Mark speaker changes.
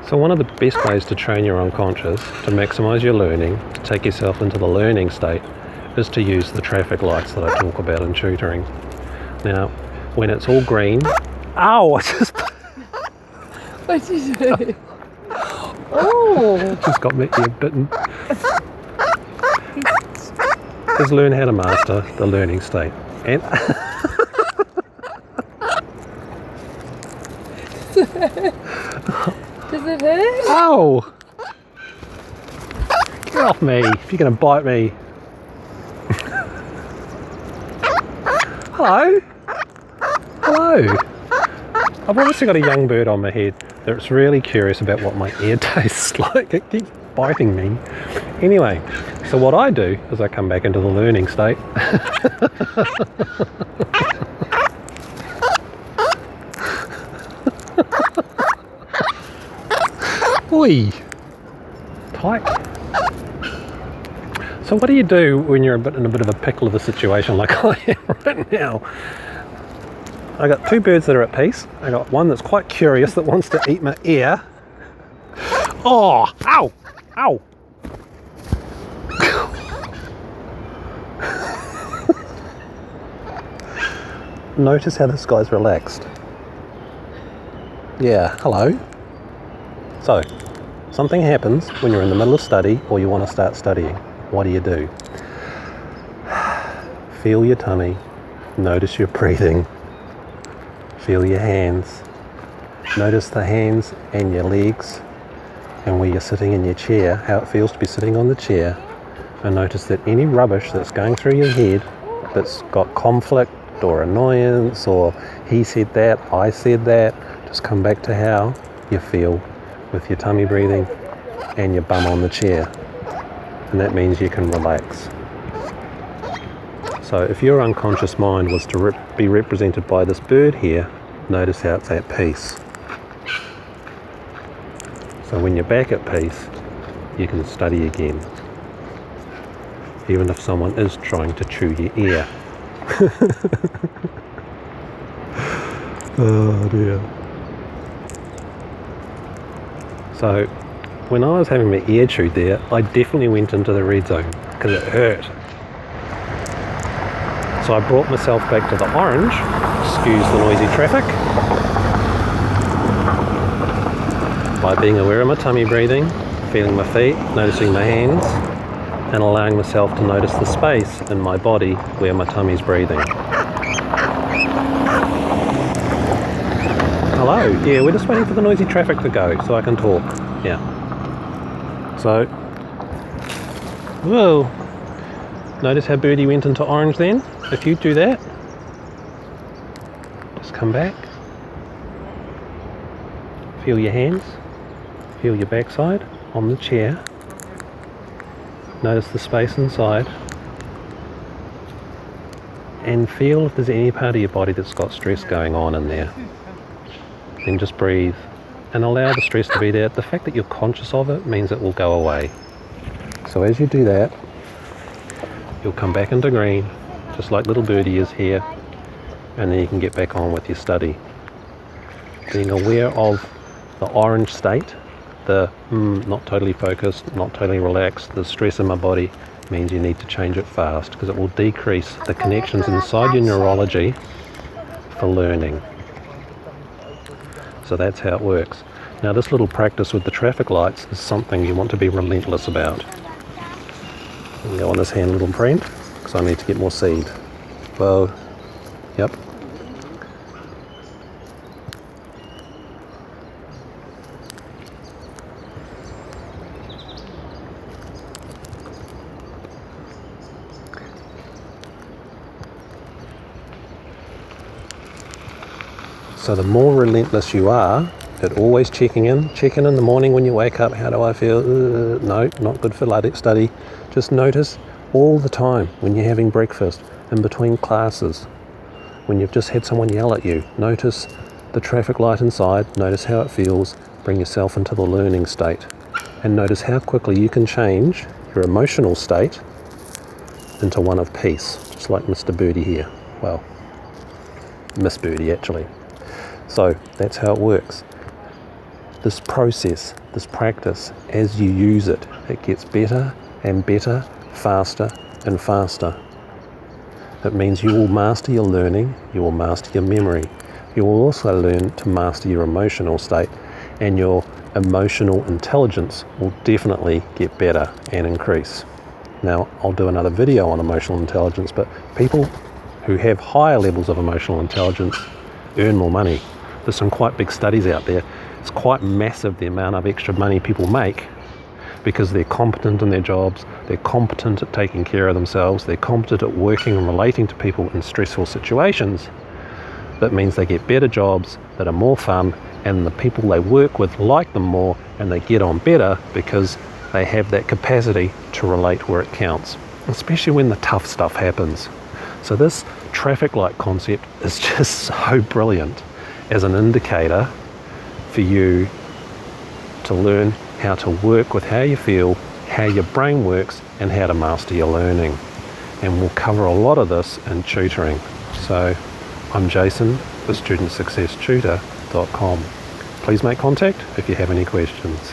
Speaker 1: So one of the best ways to train your unconscious, to maximise your learning, to take yourself into the learning state, is to use the traffic lights that I talk about in tutoring. Now, when it's all green... Ow! I just...
Speaker 2: What did you do? Oh!
Speaker 1: Just got my ear bitten. Just learn how to master the learning state. And...
Speaker 2: Does it hurt?
Speaker 1: Ow! Get off me if you're going to bite me. Hello? Hello? I've obviously got a young bird on my head that's really curious about what my ear tastes like. It keeps biting me. Anyway, so what I do is I come back into the learning state. Oi! Tyke. So what do you do when you're in a bit of a pickle of a situation like I am right now? I got two birds that are at peace. I got one that's quite curious that wants to eat my ear. Oh! Ow! Ow! Notice how this guy's relaxed. Yeah, hello. So, something happens when you're in the middle of study or you want to start studying. What do? Feel your tummy. Notice your breathing. Feel your hands. Notice the hands and your legs and where you're sitting in your chair, how it feels to be sitting on the chair. And notice that any rubbish that's going through your head that's got conflict or annoyance or he said that, I said that, just come back to how you feel with your tummy breathing and your bum on the chair. And that means you can relax. So if your unconscious mind was to be represented by this bird here, notice how it's at peace. So when you're back at peace, you can study again. Even if someone is trying to chew your ear. Oh dear. So when I was having my ear chewed there, I definitely went into the red zone because it hurt. So I brought myself back to the orange, excuse the noisy traffic, by being aware of my tummy breathing, feeling my feet, noticing my hands, and allowing myself to notice the space in my body where my tummy's breathing. Hello, yeah, we're just waiting for the noisy traffic to go so I can talk. Yeah. So, whoa, notice how Birdie went into orange then? If you do that, just come back, feel your hands, feel your backside on the chair, notice the space inside, and feel if there's any part of your body that's got stress going on in there. Then just breathe and allow the stress to be there. The fact that you're conscious of it means it will go away. So as you do that, you'll come back into green, just like little Birdie is here, and then you can get back on with your study. Being aware of the orange state, the not totally focused, not totally relaxed, the stress in my body means you need to change it fast because it will decrease the connections inside your neurology for learning. So that's how it works. Now this little practice with the traffic lights is something you want to be relentless about. I'm go on this hand, little friend, because I need to get more seed. Well, yep. So the more relentless you are at always checking in the morning when you wake up, how do I feel? No, not good for study. Just notice all the time when you're having breakfast, in between classes, when you've just had someone yell at you, notice the traffic light inside, notice how it feels, bring yourself into the learning state, and notice how quickly you can change your emotional state into one of peace, just like Mr. Birdie here. Well, Miss Birdie actually. So that's how it works. this process, this practice, as you use it, it gets better and better, faster and faster. It means you will master your learning, you will master your memory. You will also learn to master your emotional state, and your emotional intelligence will definitely get better and increase. Now, I'll do another video on emotional intelligence, but people who have higher levels of emotional intelligence earn more money. There's some quite big studies out there. It's quite massive the amount of extra money people make because they're competent in their jobs, they're competent at taking care of themselves, they're competent at working and relating to people in stressful situations. That means they get better jobs that are more fun, and the people they work with like them more, and they get on better because they have that capacity to relate where it counts, especially when the tough stuff happens. So this traffic light concept is just so brilliant as an indicator for you to learn how to work with how you feel, how your brain works, and how to master your learning. And we'll cover a lot of this in tutoring. So I'm Jason for StudentSuccessTutor.com. Please make contact if you have any questions.